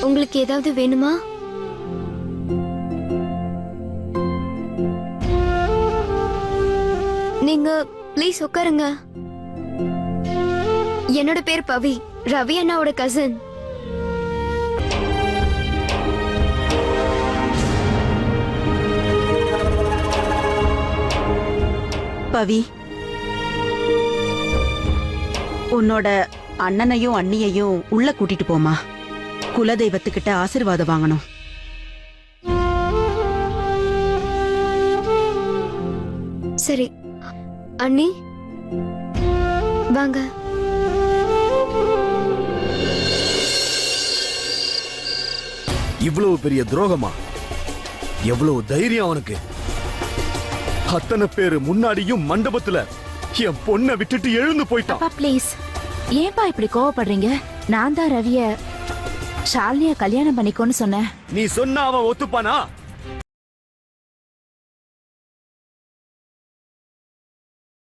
உங்களுக்கு ஏதாவது வேணுமா? நீங்க ப்ளீஸ் உட்காருங்க. என்னோட பேர் பவி, ரவி அண்ணாவோட கசின். பவி, உன்னோட அண்ணனையும் அண்ணியையும் உள்ள கூட்டிட்டு போமா. குலதெய்வத்துக்கிட்ட ஆசீர்வாதம் வாங்கணும். சரி அண்ணி, வாங்க. இவ்வளவு பெரிய துரோகமா? எவ்வளவு தைரியம் அவனுக்கு! அத்தனை பேரு முன்னாடியும் மண்டபத்துல என் பொண்ணை விட்டுட்டு எழுந்து போயிட்டான். அப்பா ப்ளீஸ், ஏன்பா இப்படி கோவப்படுறீங்க? நான் தான் ரவிய ஷாலினிய கல்யாணம் பண்ணிக்கோன்னு சொன்னேன். நீ சொன்ன அவன் ஒத்துப்பானா?